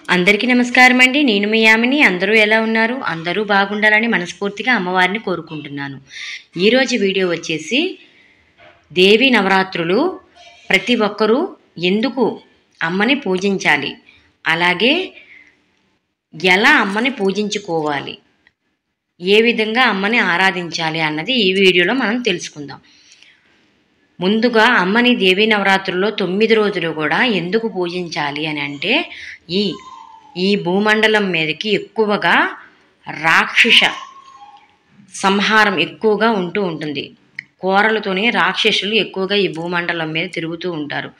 అందరికీ నమస్కారం అండి. నేను మీ యామిని. అందరూ ఎలా ఉన్నారు? అందరూ బాగుండాలని మనస్ఫూర్తిగా అమ్మవారిని కోరుకుంటున్నాను. ఈరోజు వీడియో వచ్చేసి దేవి నవరాత్రులు ప్రతి ఒక్కరూ ఎందుకు అమ్మని పూజించాలి, అలాగే ఎలా అమ్మని పూజించుకోవాలి, ఏ విధంగా అమ్మని ఆరాధించాలి అన్నది ఈ వీడియోలో మనం తెలుసుకుందాం. ముందుగా అమ్మని దేవీ నవరాత్రుల్లో 9 రోజులు కూడా ఎందుకు పూజించాలి అని అంటే ఈ భూమండలం మీదకి ఎక్కువగా రాక్షస సంహారం ఎక్కువగా ఉంటూ ఉంటుంది. కోరలతోనే రాక్షసులు ఎక్కువగా ఈ భూమండలం మీద తిరుగుతూ ఉంటారు.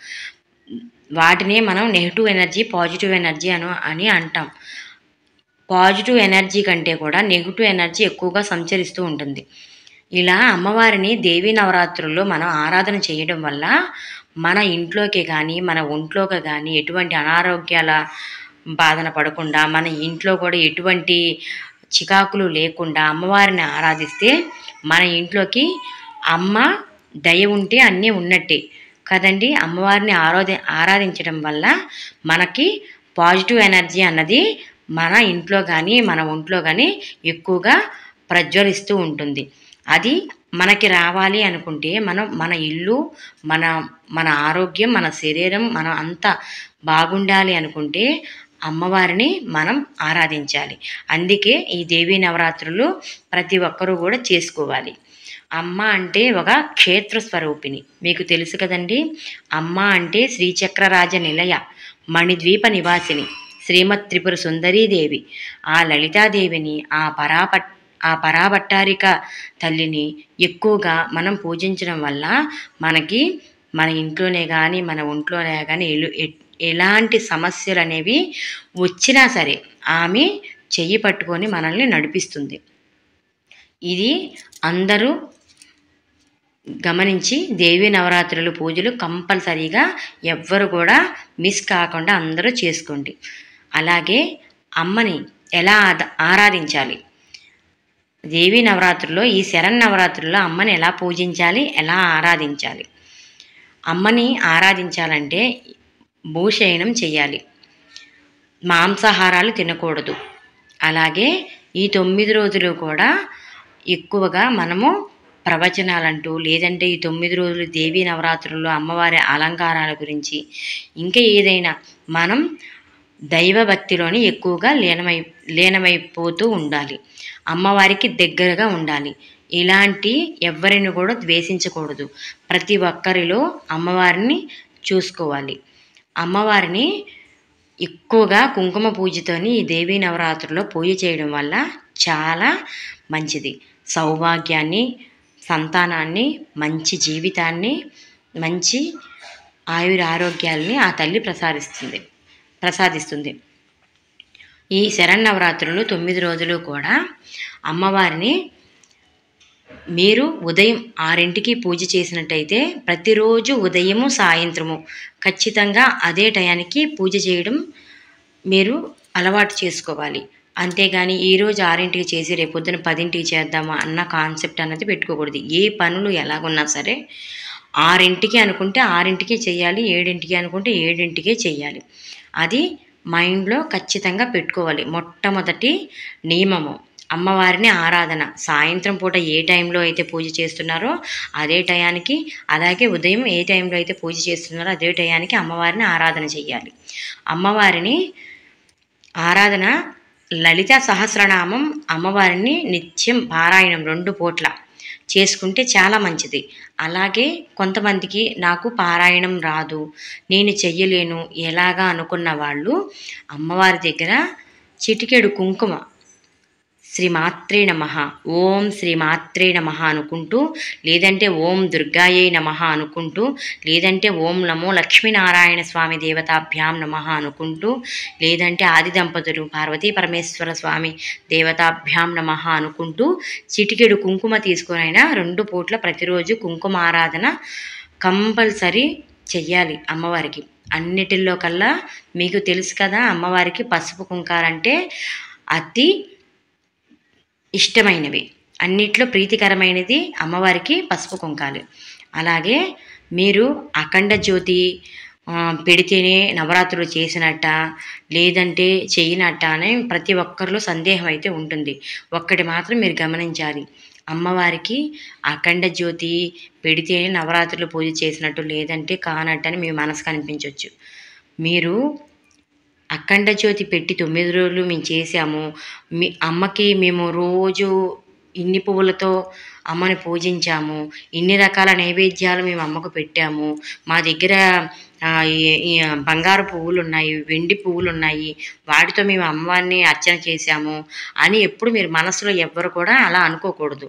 వాటినే మనం నెగిటివ్ ఎనర్జీ, పాజిటివ్ ఎనర్జీ అని అంటాం. పాజిటివ్ ఎనర్జీ కంటే కూడా నెగిటివ్ ఎనర్జీ ఎక్కువగా సంచరిస్తూ ఉంటుంది. ఇలా అమ్మవారిని దేవీ నవరాత్రుల్లో మనం ఆరాధన చేయడం వల్ల మన ఇంట్లోకి కానీ మన ఒంట్లోకి కానీ ఎటువంటి అనారోగ్యాల బాధన పడకుండా, మన ఇంట్లో కూడా ఎటువంటి చికాకులు లేకుండా అమ్మవారిని ఆరాధిస్తే మన ఇంట్లోకి అమ్మ దయ ఉంటే అన్నీ ఉన్నట్టే కదండి. అమ్మవారిని ఆరాధించడం వల్ల మనకి పాజిటివ్ ఎనర్జీ అన్నది మన ఇంట్లో కానీ మన ఒంట్లో కానీ ఎక్కువగా ప్రజ్వలిస్తూ ఉంటుంది. అది మనకి రావాలి అనుకుంటే మన ఇల్లు, మన ఆరోగ్యం, మన శరీరం, మనం అంతా బాగుండాలి అనుకుంటే అమ్మవారిని మనం ఆరాధించాలి. అందుకే ఈ దేవీ నవరాత్రులు ప్రతి ఒక్కరూ కూడా చేసుకోవాలి. అమ్మ అంటే ఒక క్షేత్ర స్వరూపిణి, మీకు తెలుసు కదండి. అమ్మ అంటే శ్రీచక్రరాజ నిలయ, మణిద్వీప నివాసిని, శ్రీమత్ త్రిపుర సుందరీదేవి, ఆ లలితాదేవిని, ఆ పరాభట్టారిక తల్లిని ఎక్కువగా మనం పూజించడం వల్ల మనకి మన ఇంట్లోనే కానీ మన ఒంట్లోనే కానీ ఎలాంటి సమస్యలు అనేవి వచ్చినా సరే ఆమె చెయ్యి పట్టుకొని మనల్ని నడిపిస్తుంది. ఇది అందరూ గమనించి దేవీ నవరాత్రులు పూజలు కంపల్సరీగా ఎవ్వరు కూడా మిస్ కాకుండా అందరూ చేసుకోండి. అలాగే అమ్మని ఎలా ఆరాధించాలి, దేవీ నవరాత్రుల్లో ఈ శరన్నవరాత్రుల్లో అమ్మని ఎలా పూజించాలి, ఎలా ఆరాధించాలి. అమ్మని ఆరాధించాలంటే భూశయనం చేయాలి, మాంసాహారాలు తినకూడదు. అలాగే ఈ 9 రోజులు కూడా ఎక్కువగా మనము ప్రవచనాలంటూ, లేదంటే ఈ 9 రోజులు దేవీ నవరాత్రుల్లో అమ్మవారి అలంకారాల గురించి ఇంకా ఏదైనా మనం దైవభక్తిలోని ఎక్కువగా లీనమైపోతూ ఉండాలి. అమ్మవారికి దగ్గరగా ఉండాలి. ఇలాంటి ఎవరిని కూడా ద్వేషించకూడదు. ప్రతి ఒక్కరిలో అమ్మవారిని చూసుకోవాలి. అమ్మవారిని ఎక్కువగా కుంకుమ పూజతోని ఈ దేవీ నవరాత్రుల్లో పూజ చేయడం వల్ల చాలా మంచిది. సౌభాగ్యాన్ని, సంతానాన్ని, మంచి జీవితాన్ని, మంచి ఆయురారోగ్యాలని ఆ తల్లి ప్రసాదిస్తుంది. ఈ శరన్నవరాత్రులు 9 రోజులు కూడా అమ్మవారిని మీరు ఉదయం 6ంటికి పూజ చేసినట్టయితే ప్రతిరోజు ఉదయము సాయంత్రము ఖచ్చితంగా అదే టయానికి పూజ చేయడం మీరు అలవాటు చేసుకోవాలి. అంతేగాని ఈరోజు 6ంటికి చేసి రేపొద్దున 10ంటికి చేద్దామా అన్న కాన్సెప్ట్ అన్నది పెట్టుకోకూడదు. ఏ పనులు ఎలాగున్నా సరే 6ంటికి అనుకుంటే 6ంటికే చేయాలి, 7ంటికి అనుకుంటే 7ంటికే చేయాలి. అది మైండ్లో ఖచ్చితంగా పెట్టుకోవాలి. మొట్టమొదటి నియమము అమ్మవారిని ఆరాధన సాయంత్రం పూట ఏ టైంలో అయితే పూజ చేస్తున్నారో అదే టయానికి, అలాగే ఉదయం ఏ టైంలో అయితే పూజ చేస్తున్నారో అదే టయానికి అమ్మవారిని ఆరాధన చేయాలి. అమ్మవారిని ఆరాధన లలిత సహస్రనామం అమ్మవారిని నిత్యం పారాయణం 2 పూట్ల చేసుకుంటే చాలా మంచిది. అలాగే కొంతమందికి నాకు పారాయణం రాదు, నేను చెయ్యలేను ఎలాగా అనుకున్న వాళ్ళు అమ్మవారి దగ్గర చిటికెడు కుంకుమ శ్రీమాత్రే నమః, ఓం శ్రీమాత్రే నమః అనుకుంటూ, లేదంటే ఓం దుర్గాయే నమః అనుకుంటూ, లేదంటే ఓం నమో లక్ష్మీనారాయణ స్వామి దేవతాభ్యాం నమః అనుకుంటూ, లేదంటే ఆది దంపతులు పార్వతీ పరమేశ్వర స్వామి దేవతాభ్యాం నమః అనుకుంటూ చిటికెడు కుంకుమ తీసుకునైనా 2 పూట్ల ప్రతిరోజు కుంకుమ ఆరాధన కంపల్సరీ చెయ్యాలి అమ్మవారికి. అన్నిటిల్లో కల్లా మీకు తెలుసు కదా, అమ్మవారికి పసుపు కుంకాలంటే అతి ఇష్టమైనవి. అన్నిట్లో ప్రీతికరమైనది అమ్మవారికి పసుపు కుంకాలు. అలాగే మీరు అఖండ జ్యోతి పెడితేనే నవరాత్రులు చేసినట్ట లేదంటే చేయనట్ట అని ప్రతి ఒక్కరిలో సందేహం అయితే ఉంటుంది. ఒక్కటి మాత్రం మీరు గమనించాలి, అమ్మవారికి అఖండ జ్యోతి పెడితేనే నవరాత్రులు పూజ చేసినట్టు లేదంటే కానట్టు అని మీ మనసుకు అనిపించవచ్చు. మీరు అఖండ జ్యోతి పెట్టి 9 రోజులు మేము చేసాము, మీ అమ్మకి మేము రోజు ఇన్ని పువ్వులతో అమ్మని పూజించాము, ఇన్ని రకాల నైవేద్యాలు మేము అమ్మకు పెట్టాము, మా దగ్గర ఈ బంగారు పువ్వులు ఉన్నాయి, వెండి పువ్వులు ఉన్నాయి, వాటితో మేము అమ్మవారిని అర్చన చేశాము అని ఎప్పుడు మీరు మనసులో ఎవ్వరు కూడా అలా అనుకోకూడదు.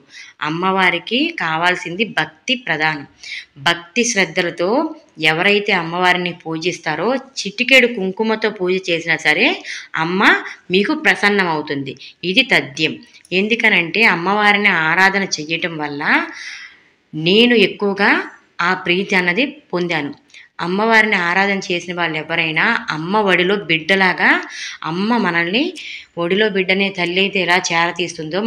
అమ్మవారికి కావాల్సింది భక్తి ప్రధానం. భక్తి శ్రద్ధలతో ఎవరైతే అమ్మవారిని పూజిస్తారో చిటికెడు కుంకుమతో పూజ చేసినా సరే అమ్మ మీకు ప్రసన్నం అవుతుంది. ఇది తథ్యం. ఎందుకనంటే అమ్మవారిని ఆరాధన చెయ్యటం వల్ల నేను ఎక్కువగా ఆ ప్రీతి అన్నది పొందాను. అమ్మవారిని ఆరాధన చేసిన వాళ్ళు ఎవరైనా అమ్మ ఒడిలో బిడ్డలాగా, అమ్మ మనల్ని ఒడిలో బిడ్డని తల్లి అయితే ఎలా చేరతీస్తుందో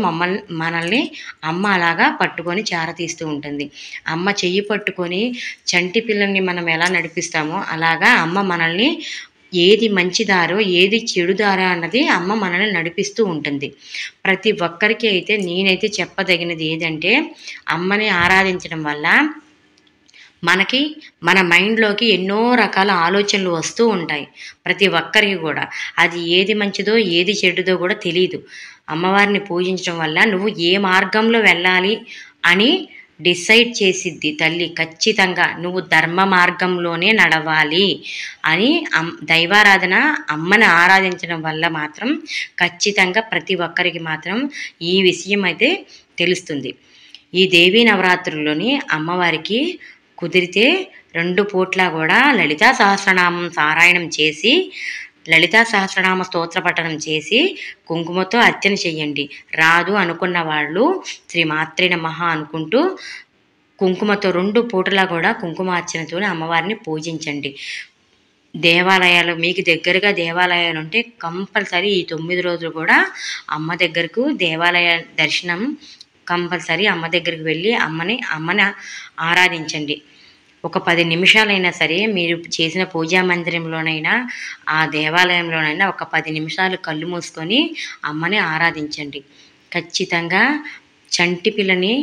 మనల్ని అమ్మ అలాగా పట్టుకొని చేరతీస్తూ ఉంటుంది. అమ్మ చెయ్యి పట్టుకొని చంటి పిల్లల్ని మనం ఎలా నడిపిస్తామో అలాగా అమ్మ మనల్ని ఏది మంచిదారో ఏది చెడుదారో అన్నది అమ్మ మనల్ని నడిపిస్తూ ఉంటుంది. ప్రతి ఒక్కరికి అయితే నేనైతే చెప్పదగినది ఏదంటే అమ్మని ఆరాధించడం వల్ల మనకి మన మైండ్లోకి ఎన్నో రకాల ఆలోచనలు వస్తూ ఉంటాయి. ప్రతి ఒక్కరికి కూడా అది ఏది మంచిదో ఏది చెడుదో కూడా తెలియదు. అమ్మవారిని పూజించడం వల్ల నువ్వు ఏ మార్గంలో వెళ్ళాలి అని డిసైడ్ చేసిద్ది తల్లి. ఖచ్చితంగా నువ్వు ధర్మ మార్గంలోనే నడవాలి అని దైవారాధన అమ్మని ఆరాధించడం వల్ల మాత్రం ఖచ్చితంగా ప్రతి ఒక్కరికి మాత్రం ఈ విషయం అయితే తెలుస్తుంది. ఈ దేవీ నవరాత్రుల్లోని అమ్మవారికి కుదిరితే 2 పూట్ల కూడా లలితా సహస్రనామం పారాయణం చేసి, లలితా సహస్రనామ స్తోత్ర పఠనం చేసి కుంకుమతో అర్చన చెయ్యండి. రాదు అనుకున్న వాళ్ళు శ్రీమాత్రే నమః అనుకుంటూ కుంకుమతో 2 పూటలా కూడా కుంకుమార్చనతో అమ్మవారిని పూజించండి. దేవాలయాలు మీకు దగ్గరగా దేవాలయాలు ఉంటే కంపల్సరీ ఈ 9 రోజులు కూడా అమ్మ దగ్గరకు దేవాలయ దర్శనం కంపల్సరీ అమ్మ దగ్గరికి వెళ్ళి అమ్మని ఆరాధించండి. ఒక 10 నిమిషాలైనా సరే మీరు చేసిన పూజా మందిరంలోనైనా ఆ దేవాలయంలోనైనా ఒక 10 నిమిషాలు కళ్ళు మూసుకొని అమ్మని ఆరాధించండి. ఖచ్చితంగా చంటి పిల్లని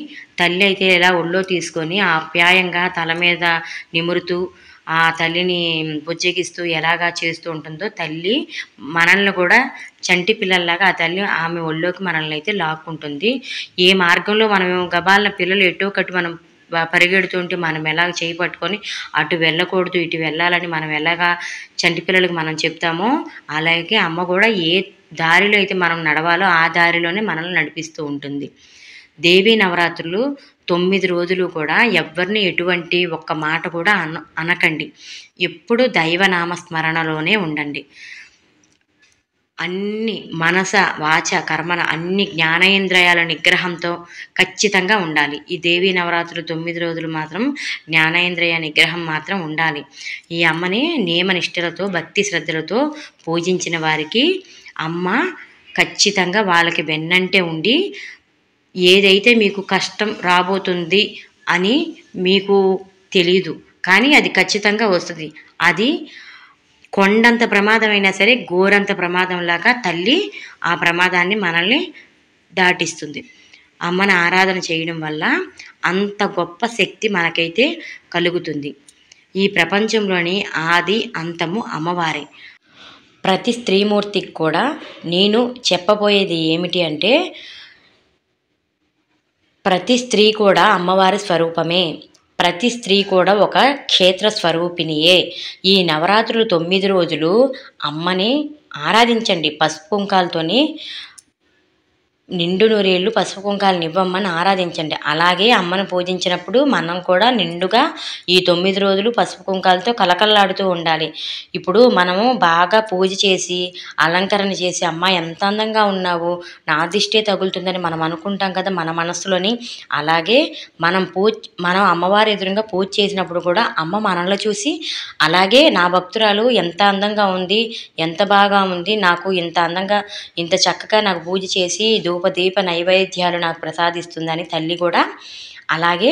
తల్లి అయితే ఎలా ఒళ్ళో తీసుకొని ఆప్యాయంగా తల మీద నిమురుతూ ఆ తల్లిని బుజ్జగిస్తూ ఎలాగా చేస్తూ ఉంటుందో తల్లి మనల్ని కూడా చంటి పిల్లల్లాగా ఆ తల్లి ఆమె ఒళ్ళోకి మనల్ని అయితే లాక్కుంటుంది. ఏ మార్గంలో మనం గబాలన పిల్లలు ఎటో ఒకటి మనం పరిగెడుతుంటే మనం ఎలాగ చేయి పట్టుకొని అటు వెళ్ళకూడదు ఇటు వెళ్ళాలని మనం ఎలాగా చంటి పిల్లలకు మనం చెప్తామో అలాగే అమ్మ కూడా ఏ దారిలో అయితే మనం నడవాలో ఆ దారిలోనే మనల్ని నడిపిస్తూ ఉంటుంది. దేవీ నవరాత్రులు 9 రోజులు కూడా ఎవరిని ఎటువంటి ఒక్క మాట కూడా అనకండి. ఎప్పుడు దైవనామస్మరణలోనే ఉండండి. అన్ని మనస వాచ కర్మన అన్ని జ్ఞానేంద్రియాల నిగ్రహంతో ఖచ్చితంగా ఉండాలి. ఈ దేవీ నవరాత్రులు 9 రోజులు మాత్రం జ్ఞానేంద్రియ నిగ్రహం మాత్రం ఉండాలి. ఈ అమ్మని నియమనిష్టలతో భక్తి శ్రద్ధలతో పూజించిన వారికి అమ్మ ఖచ్చితంగా వాళ్ళకి వెన్నంటే ఉండి ఏదైతే మీకు కష్టం రాబోతుంది అని మీకు తెలీదు, కానీ అది ఖచ్చితంగా వస్తుంది. అది కొండంత ప్రమాదమైనా సరే ఘోరంత ప్రమాదంలాగా తల్లి ఆ ప్రమాదాన్ని మనల్ని దాటిస్తుంది. అమ్మని ఆరాధన చేయడం వల్ల అంత గొప్ప శక్తి మనకైతే కలుగుతుంది. ఈ ప్రపంచంలోని ఆది అంతము అమ్మవారే. ప్రతి స్త్రీమూర్తికి కూడా నేను చెప్పబోయేది ఏమిటి అంటే ప్రతి స్త్రీ కూడా అమ్మవారి స్వరూపమే. ప్రతి స్త్రీ కూడా ఒక క్షేత్ర స్వరూపిణియే. ఈ నవరాత్రులు 9 రోజులు అమ్మని ఆరాధించండి. పసుపు కుంకాలతోని నిండు నూరేళ్ళు పసుపు కుంకాలను ఇవ్వమ్మని ఆరాధించండి. అలాగే అమ్మను పూజించినప్పుడు మనం కూడా నిండుగా ఈ 9 రోజులు పసుపు కుంకాలతో కలకలలాడుతూ ఉండాలి. ఇప్పుడు మనము బాగా పూజ చేసి అలంకరణ చేసి అమ్మ ఎంత అందంగా ఉన్నావు నా దిష్టే తగులుతుందని మనం అనుకుంటాం కదా మన మనస్సులోని. అలాగే మనం అమ్మవారి ఎదురుగా పూజ చేసినప్పుడు కూడా అమ్మ మనలో చూసి అలాగే నా భక్తురాలు ఎంత అందంగా ఉంది, ఎంత బాగా ఉంది, నాకు ఇంత అందంగా ఇంత చక్కగా నాకు పూజ చేసి దీప నైవేద్యాలు నాకు ప్రసాదిస్తుందని తల్లి కూడా అలాగే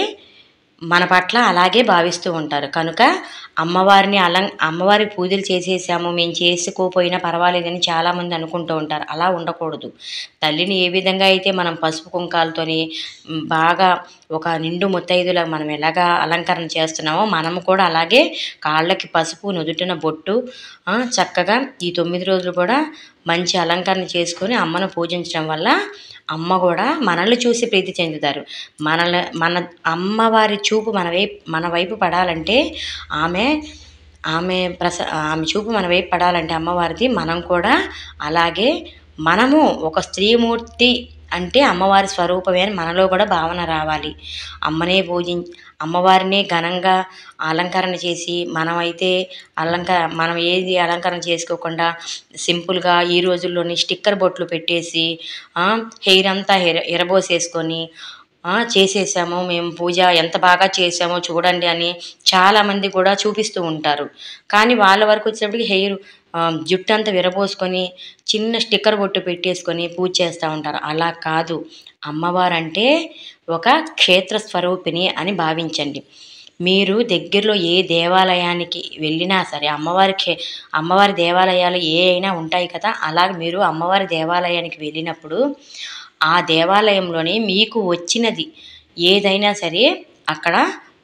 మన పట్ల అలాగే భావిస్తూ ఉంటారు. కనుక అమ్మవారి పూజలు చేసేసాము, మేము చేసుకోపోయినా పర్వాలేదని చాలామంది అనుకుంటూ ఉంటారు. అలా ఉండకూడదు. తల్లిని ఏ విధంగా అయితే మనం పసుపు కుంకాలతోని బాగా ఒక నిండు ముత్తైదులా మనం ఎలాగా అలంకరణ చేస్తున్నామో మనము కూడా అలాగే కాళ్ళకి పసుపు, నుదుటిన బొట్టు, చక్కగా ఈ 9 రోజులు కూడా మంచి అలంకరణ చేసుకొని అమ్మను పూజించడం వల్ల అమ్మ కూడా మనల్ని చూసి ప్రీతి చెందుతారు. మన అమ్మవారి చూపు మన వైపు పడాలంటే ఆమె చూపు మన వైపు పడాలంటే అమ్మవారిది, మనం కూడా అలాగే మనము ఒక స్త్రీమూర్తి అంటే అమ్మవారి స్వరూపమే అని మనలో కూడా భావన రావాలి. అమ్మవారినే ఘనంగా అలంకరణ చేసి మనం ఏది అలంకరణ చేసుకోకుండా సింపుల్గా ఈ రోజుల్లోని స్టిక్కర్ బొట్లు పెట్టేసి హెయిర్ అంతా ఎరబోసేసుకొని చేసేసాము, మేము పూజ ఎంత బాగా చేసామో చూడండి అని చాలామంది కూడా చూపిస్తూ ఉంటారు. కానీ వాళ్ళ వరకు వచ్చేటప్పటికి జుట్టు అంతా విరబోసుకొని చిన్న స్టిక్కర్ బొట్టు పెట్టేసుకొని పూజ చేస్తూ ఉంటారు. అలా కాదు. అమ్మవారంటే ఒక క్షేత్ర స్వరూపిణి అని భావించండి. మీరు దగ్గరలో ఏ దేవాలయానికి వెళ్ళినా సరే అమ్మవారి దేవాలయాలు ఏ అయినా ఉంటాయి కదా, అలాగే మీరు అమ్మవారి దేవాలయానికి వెళ్ళినప్పుడు ఆ దేవాలయంలోనే మీకు వచ్చినది ఏదైనా సరే అక్కడ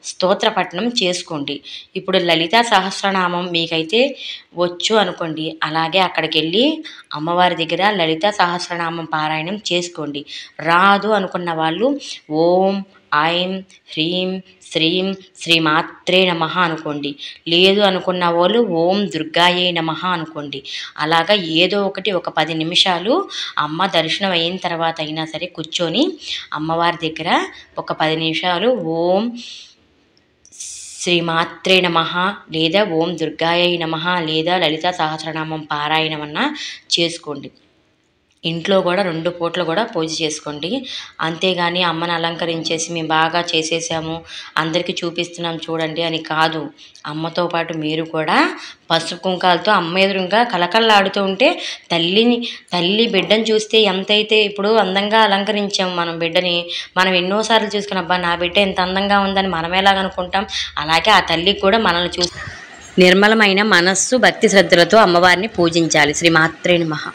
స్తోత్ర పఠనం చేసుకోండి. ఇప్పుడు లలితా సహస్రనామం మీకైతే వచ్చు అనుకోండి, అలాగే అక్కడికి వెళ్ళి అమ్మవారి దగ్గర లలితా సహస్రనామం పారాయణం చేసుకోండి. రాదు అనుకున్న వాళ్ళు ఓం ఐం హ్రీం శ్రీం శ్రీమాత్రే నమః అనుకోండి. లేదు అనుకున్న వాళ్ళు ఓం దుర్గాయే నమః అనుకోండి. అలాగా ఏదో ఒకటి ఒక 10 నిమిషాలు అమ్మ దర్శనం అయిన తర్వాత అయినా సరే కూర్చొని అమ్మవారి దగ్గర ఒక 10 నిమిషాలు ఓం శ్రీమాత్రే నమః లేదా ఓం దుర్గాయై నమః లేదా లలితా సహస్రనామం పారాయణమన్నా చేసుకోండి. ఇంట్లో కూడా 2 పూటలు కూడా పూజ చేసుకోండి. అంతేగాని అమ్మను అలంకరించేసి మేము బాగా చేసేసాము, అందరికీ చూపిస్తున్నాం చూడండి అని కాదు. అమ్మతో పాటు మీరు కూడా పసుపు కుంకాలతో అమ్మ ఎదురుగా కలకల్లాడుతూ ఉంటే తల్లి బిడ్డను చూస్తే ఎంతైతే ఇప్పుడు అందంగా అలంకరించాం మనం బిడ్డని, మనం ఎన్నోసార్లు చూసుకుని అబ్బా నా బిడ్డ ఎంత అందంగా ఉందని మనం ఎలాగనుకుంటాం, అలాగే ఆ తల్లికి కూడా మనల్ని చూసి నిర్మలమైన మనస్సు భక్తి శ్రద్ధలతో అమ్మవారిని పూజించాలి. శ్రీమాత్రే నమః.